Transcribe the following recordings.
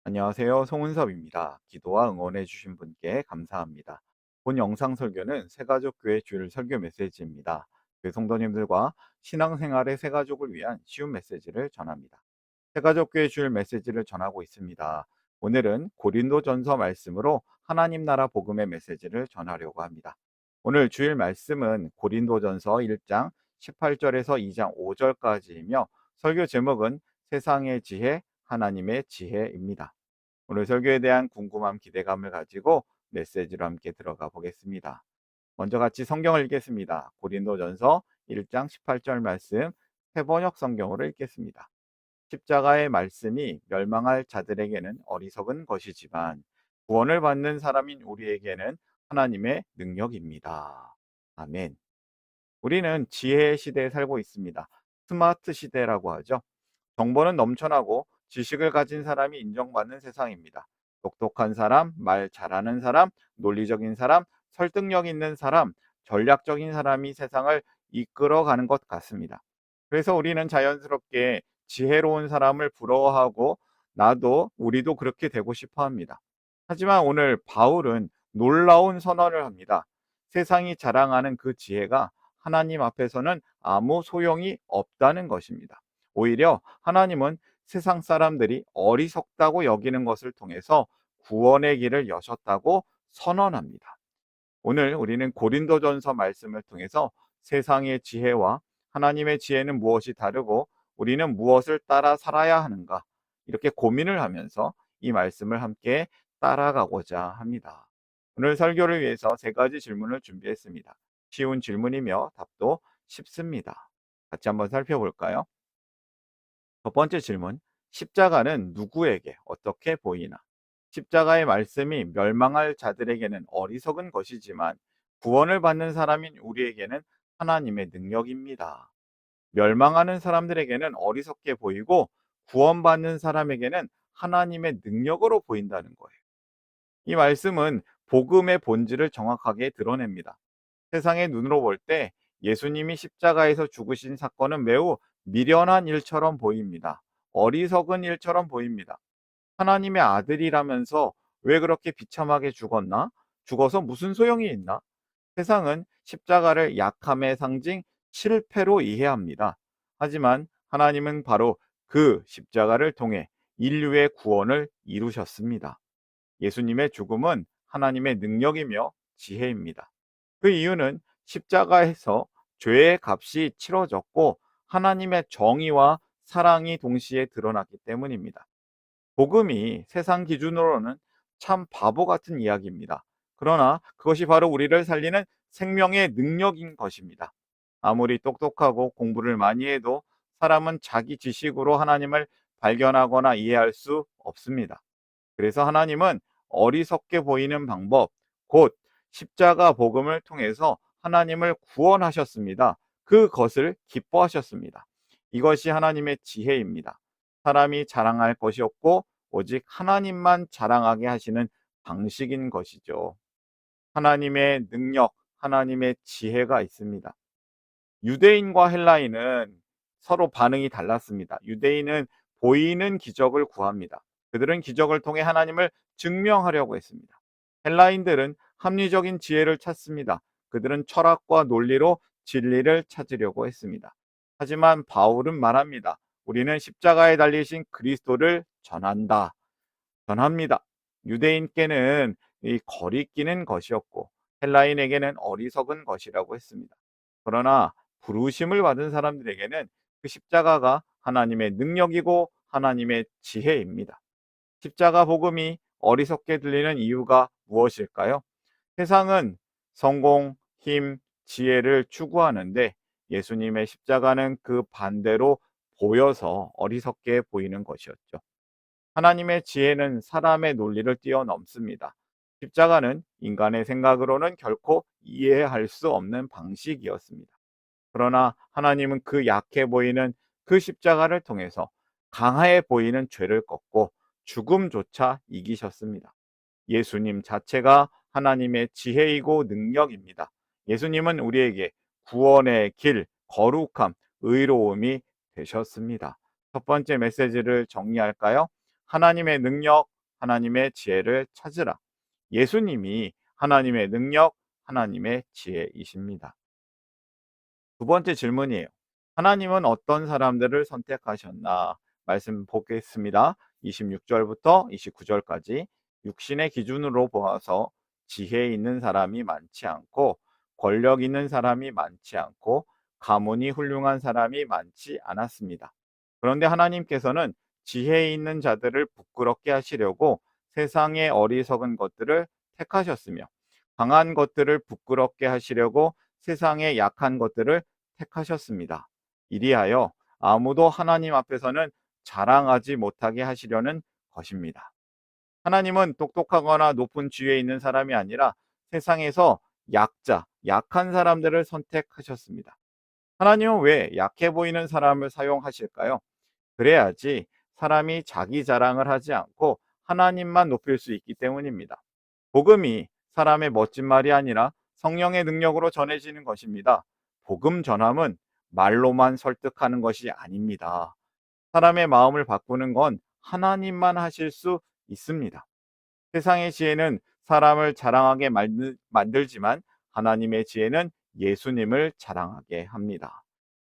안녕하세요. 송은섭입니다. 기도와 응원해 주신 분께 감사합니다. 본 영상 설교는 새가족교회 주일 설교 메시지입니다. 교회 성도님들과 신앙생활의 새가족을 위한 쉬운 메시지를 전합니다. 새가족교회 주일 메시지를 전하고 있습니다. 오늘은 고린도전서 말씀으로 하나님 나라 복음의 메시지를 전하려고 합니다. 오늘 주일 말씀은 고린도전서 1장 18절에서 2장 5절까지이며 설교 제목은 세상의 지혜, 하나님의 지혜입니다. 오늘 설교에 대한 궁금함, 기대감을 가지고 메시지로 함께 들어가 보겠습니다. 먼저 같이 성경을 읽겠습니다. 고린도전서 1장 18절 말씀 새번역 성경으로 읽겠습니다. 십자가의 말씀이 멸망할 자들에게는 어리석은 것이지만 구원을 받는 사람인 우리에게는 하나님의 능력입니다. 아멘. 우리는 지혜의 시대에 살고 있습니다. 스마트 시대라고 하죠. 정보는 넘쳐나고 지식을 가진 사람이 인정받는 세상입니다. 똑똑한 사람, 말 잘하는 사람, 논리적인 사람, 설득력 있는 사람, 전략적인 사람이 세상을 이끌어가는 것 같습니다. 그래서 우리는 자연스럽게 지혜로운 사람을 부러워하고 우리도 그렇게 되고 싶어 합니다. 하지만 오늘 바울은 놀라운 선언을 합니다. 세상이 자랑하는 그 지혜가 하나님 앞에서는 아무 소용이 없다는 것입니다. 오히려 하나님은 세상 사람들이 어리석다고 여기는 것을 통해서 구원의 길을 여셨다고 선언합니다. 오늘 우리는 고린도전서 말씀을 통해서 세상의 지혜와 하나님의 지혜는 무엇이 다르고 우리는 무엇을 따라 살아야 하는가, 이렇게 고민을 하면서 이 말씀을 함께 따라가고자 합니다. 오늘 설교를 위해서 세 가지 질문을 준비했습니다. 쉬운 질문이며 답도 쉽습니다. 같이 한번 살펴볼까요? 첫 번째 질문, 십자가는 누구에게 어떻게 보이나? 십자가의 말씀이 멸망할 자들에게는 어리석은 것이지만 구원을 받는 사람인 우리에게는 하나님의 능력입니다. 멸망하는 사람들에게는 어리석게 보이고 구원받는 사람에게는 하나님의 능력으로 보인다는 거예요. 이 말씀은 복음의 본질을 정확하게 드러냅니다. 세상의 눈으로 볼 때 예수님이 십자가에서 죽으신 사건은 매우 미련한 일처럼 보입니다. 어리석은 일처럼 보입니다. 하나님의 아들이라면서 왜 그렇게 비참하게 죽었나? 죽어서 무슨 소용이 있나? 세상은 십자가를 약함의 상징, 실패로 이해합니다. 하지만 하나님은 바로 그 십자가를 통해 인류의 구원을 이루셨습니다. 예수님의 죽음은 하나님의 능력이며 지혜입니다. 그 이유는 십자가에서 죄의 값이 치러졌고 하나님의 정의와 사랑이 동시에 드러났기 때문입니다. 복음이 세상 기준으로는 참 바보 같은 이야기입니다. 그러나 그것이 바로 우리를 살리는 생명의 능력인 것입니다. 아무리 똑똑하고 공부를 많이 해도 사람은 자기 지식으로 하나님을 발견하거나 이해할 수 없습니다. 그래서 하나님은 어리석게 보이는 방법, 곧 십자가 복음을 통해서 하나님을 구원하셨습니다. 그것을 기뻐하셨습니다. 이것이 하나님의 지혜입니다. 사람이 자랑할 것이 없고 오직 하나님만 자랑하게 하시는 방식인 것이죠. 하나님의 능력, 하나님의 지혜가 있습니다. 유대인과 헬라인은 서로 반응이 달랐습니다. 유대인은 보이는 기적을 구합니다. 그들은 기적을 통해 하나님을 증명하려고 했습니다. 헬라인들은 합리적인 지혜를 찾습니다. 그들은 철학과 논리로 진리를 찾으려고 했습니다. 하지만 바울은 말합니다. 우리는 십자가에 달리신 그리스도를 전합니다. 유대인께는 이 거리끼는 것이었고 헬라인에게는 어리석은 것이라고 했습니다. 그러나 부르심을 받은 사람들에게는 그 십자가가 하나님의 능력이고 하나님의 지혜입니다. 십자가 복음이 어리석게 들리는 이유가 무엇일까요? 세상은 성공, 힘, 지혜를 추구하는데 예수님의 십자가는 그 반대로 보여서 어리석게 보이는 것이었죠. 하나님의 지혜는 사람의 논리를 뛰어넘습니다. 십자가는 인간의 생각으로는 결코 이해할 수 없는 방식이었습니다. 그러나 하나님은 그 약해 보이는 그 십자가를 통해서 강해 보이는 죄를 꺾고 죽음조차 이기셨습니다. 예수님 자체가 하나님의 지혜이고 능력입니다. 예수님은 우리에게 구원의 길, 거룩함, 의로움이 되셨습니다. 첫 번째 메시지를 정리할까요? 하나님의 능력, 하나님의 지혜를 찾으라. 예수님이 하나님의 능력, 하나님의 지혜이십니다. 두 번째 질문이에요. 하나님은 어떤 사람들을 선택하셨나? 말씀 보겠습니다. 26절부터 29절까지 육신의 기준으로 보아서 지혜 있는 사람이 많지 않고 권력 있는 사람이 많지 않고 가문이 훌륭한 사람이 많지 않았습니다. 그런데 하나님께서는 지혜 있는 자들을 부끄럽게 하시려고 세상의 어리석은 것들을 택하셨으며 강한 것들을 부끄럽게 하시려고 세상의 약한 것들을 택하셨습니다. 이리하여 아무도 하나님 앞에서는 자랑하지 못하게 하시려는 것입니다. 하나님은 똑똑하거나 높은 지위에 있는 사람이 아니라 세상에서 약한 사람들을 선택하셨습니다. 하나님은 왜 약해 보이는 사람을 사용하실까요? 그래야지 사람이 자기 자랑을 하지 않고 하나님만 높일 수 있기 때문입니다. 복음이 사람의 멋진 말이 아니라 성령의 능력으로 전해지는 것입니다. 복음 전함은 말로만 설득하는 것이 아닙니다. 사람의 마음을 바꾸는 건 하나님만 하실 수 있습니다. 세상의 지혜는 사람을 자랑하게 만들지만 하나님의 지혜는 예수님을 자랑하게 합니다.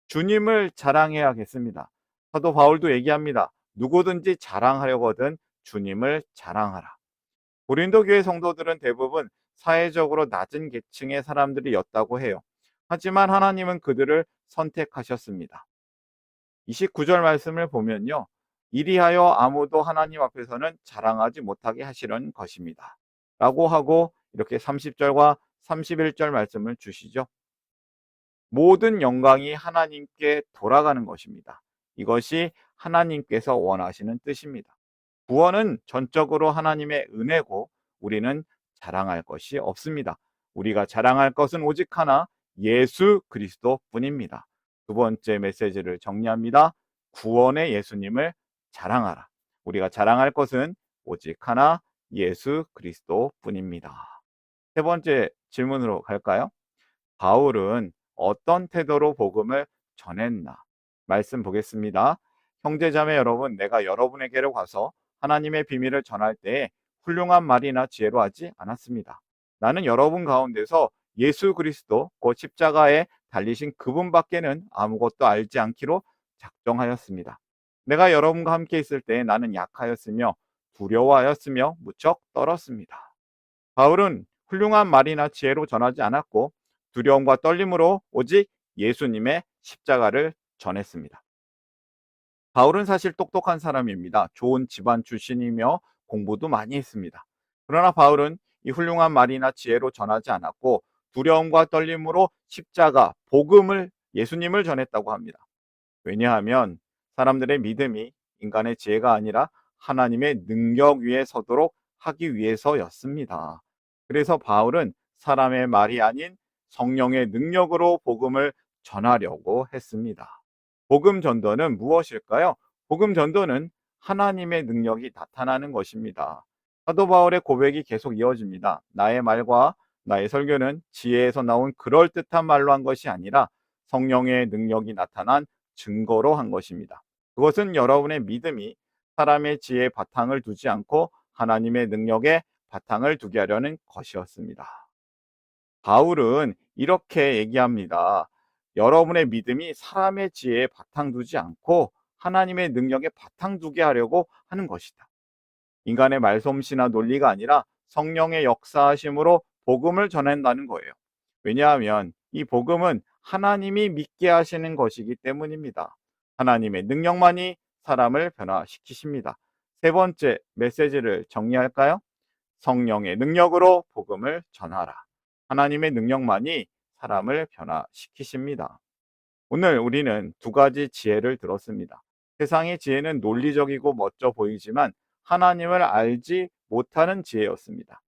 주님을 자랑해야겠습니다. 사도 바울도 얘기합니다. 누구든지 자랑하려거든 주님을 자랑하라. 고린도 교회 성도들은 대부분 사회적으로 낮은 계층의 사람들이었다고 해요. 하지만 하나님은 그들을 선택하셨습니다. 29절 말씀을 보면요. 이리하여 아무도 하나님 앞에서는 자랑하지 못하게 하시려는 것입니다. 라고 하고 이렇게 30절과 31절 말씀을 주시죠. 모든 영광이 하나님께 돌아가는 것입니다. 이것이 하나님께서 원하시는 뜻입니다. 구원은 전적으로 하나님의 은혜고 우리는 자랑할 것이 없습니다. 우리가 자랑할 것은 오직 하나, 예수 그리스도뿐입니다. 두 번째 메시지를 정리합니다. 구원의 예수님을 자랑하라. 우리가 자랑할 것은 오직 하나, 예수 그리스도뿐입니다. 세 번째 질문으로 갈까요? 바울은 어떤 태도로 복음을 전했나? 말씀 보겠습니다. 형제자매 여러분, 내가 여러분에게로 가서 하나님의 비밀을 전할 때에 훌륭한 말이나 지혜로 하지 않았습니다. 나는 여러분 가운데서 예수 그리스도 곧 십자가에 달리신 그분밖에는 아무것도 알지 않기로 작정하였습니다. 내가 여러분과 함께 있을 때에 나는 약하였으며 두려워하였으며 무척 떨었습니다. 바울은 훌륭한 말이나 지혜로 전하지 않았고 두려움과 떨림으로 오직 예수님의 십자가를 전했습니다. 바울은 사실 똑똑한 사람입니다. 좋은 집안 출신이며 공부도 많이 했습니다. 그러나 바울은 이 훌륭한 말이나 지혜로 전하지 않았고 두려움과 떨림으로 십자가, 복음을, 예수님을 전했다고 합니다. 왜냐하면 사람들의 믿음이 인간의 지혜가 아니라 하나님의 능력 위에 서도록 하기 위해서였습니다. 그래서 바울은 사람의 말이 아닌 성령의 능력으로 복음을 전하려고 했습니다. 복음 전도는 무엇일까요? 복음 전도는 하나님의 능력이 나타나는 것입니다. 사도 바울의 고백이 계속 이어집니다. 나의 말과 나의 설교는 지혜에서 나온 그럴듯한 말로 한 것이 아니라 성령의 능력이 나타난 증거로 한 것입니다. 그것은 여러분의 믿음이 사람의 지혜에 바탕을 두지 않고 하나님의 능력에 바탕을 두게 하려는 것이었습니다. 바울은 이렇게 얘기합니다. 여러분의 믿음이 사람의 지혜에 바탕 두지 않고 하나님의 능력에 바탕 두게 하려고 하는 것이다. 인간의 말솜씨나 논리가 아니라 성령의 역사하심으로 복음을 전한다는 거예요. 왜냐하면 이 복음은 하나님이 믿게 하시는 것이기 때문입니다. 하나님의 능력만이 사람을 변화시키십니다. 세 번째 메시지를 정리할까요? 성령의 능력으로 복음을 전하라. 하나님의 능력만이 사람을 변화시키십니다. 오늘 우리는 두 가지 지혜를 들었습니다. 세상의 지혜는 논리적이고 멋져 보이지만 하나님을 알지 못하는 지혜였습니다.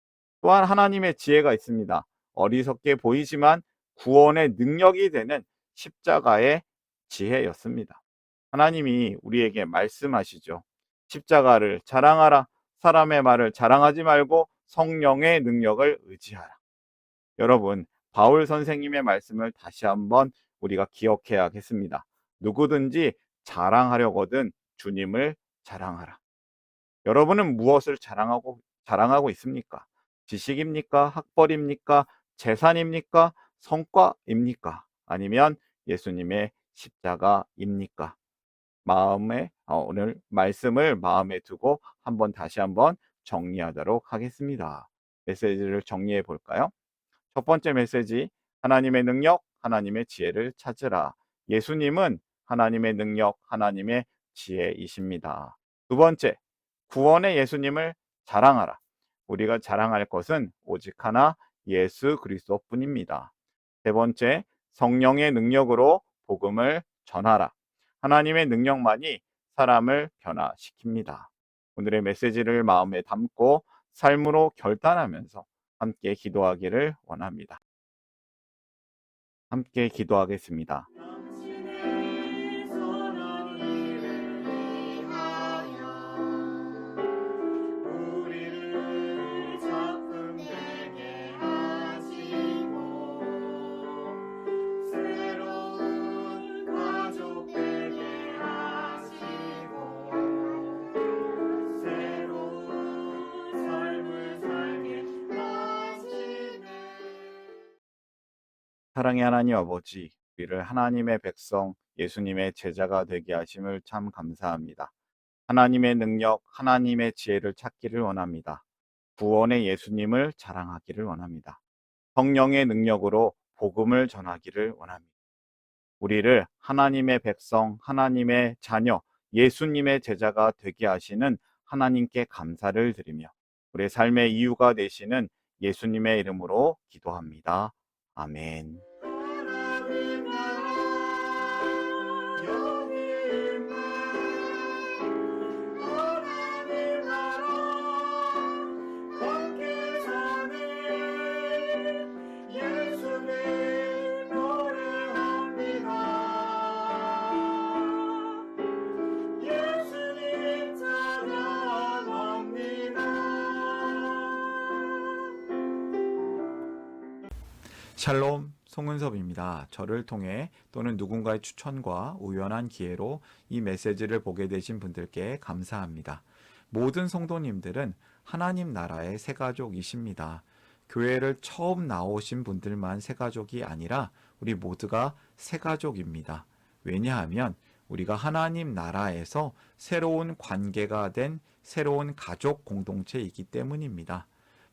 또한 하나님의 지혜가 있습니다. 어리석게 보이지만 구원의 능력이 되는 십자가의 지혜였습니다. 하나님이 우리에게 말씀하시죠. 십자가를 자랑하라. 사람의 말을 자랑하지 말고 성령의 능력을 의지하라. 여러분, 바울 선생님의 말씀을 다시 한번 우리가 기억해야겠습니다. 누구든지 자랑하려거든 주님을 자랑하라. 여러분은 무엇을 자랑하고 있습니까? 지식입니까? 학벌입니까? 재산입니까? 성과입니까? 아니면 예수님의 십자가입니까? 오늘 말씀을 마음에 두고 다시 한번 정리하도록 하겠습니다. 메시지를 정리해 볼까요? 첫 번째 메시지, 하나님의 능력, 하나님의 지혜를 찾으라. 예수님은 하나님의 능력, 하나님의 지혜이십니다. 두 번째, 구원의 예수님을 자랑하라. 우리가 자랑할 것은 오직 하나 예수 그리스도뿐입니다. 세 번째, 성령의 능력으로 복음을 전하라. 하나님의 능력만이 사람을 변화시킵니다. 오늘의 메시지를 마음에 담고 삶으로 결단하면서 함께 기도하기를 원합니다. 함께 기도하겠습니다. 당신의 선한 일을 위하여 우리를 작품 되게 하시고 새로운 가족 되게 하시고 새로운 삶을 살게 하시네. 사랑의 하나님 아버지, 우리를 하나님의 백성, 예수님의 제자가 되게 하심을 참 감사합니다. 하나님의 능력, 하나님의 지혜를 찾기를 원합니다. 구원의 예수님을 자랑하기를 원합니다. 성령의 능력으로 복음을 전하기를 원합니다. 우리를 하나님의 백성, 하나님의 자녀, 예수님의 제자가 되게 하시는 하나님께 감사를 드리며 우리의 삶의 이유가 되시는 예수님의 이름으로 기도합니다. 아멘. 하나님 나라 여기 있네. 하나님 나라 함께 사네. 예수님 노래합니다. 예수님 찬양합니다. 샬롬, 송은섭입니다. 저를 통해 또는 누군가의 추천과 우연한 기회로 이 메시지를 보게 되신 분들께 감사합니다. 모든 성도님들은 하나님 나라의 새가족이십니다. 교회를 처음 나오신 분들만 새가족이 아니라 우리 모두가 새가족입니다. 왜냐하면 우리가 하나님 나라에서 새로운 관계가 된 새로운 가족 공동체이기 때문입니다.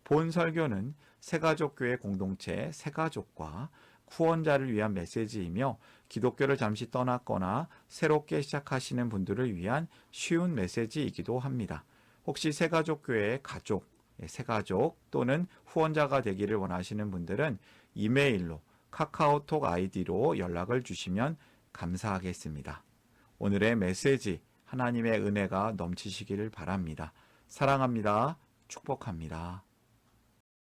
본 설교는 새가족교회 공동체 새가족과 후원자를 위한 메시지이며 기독교를 잠시 떠났거나 새롭게 시작하시는 분들을 위한 쉬운 메시지이기도 합니다. 혹시 새가족교회의 가족, 새가족 또는 후원자가 되기를 원하시는 분들은 이메일로 카카오톡 아이디로 연락을 주시면 감사하겠습니다. 오늘의 메시지 하나님의 은혜가 넘치시기를 바랍니다. 사랑합니다. 축복합니다.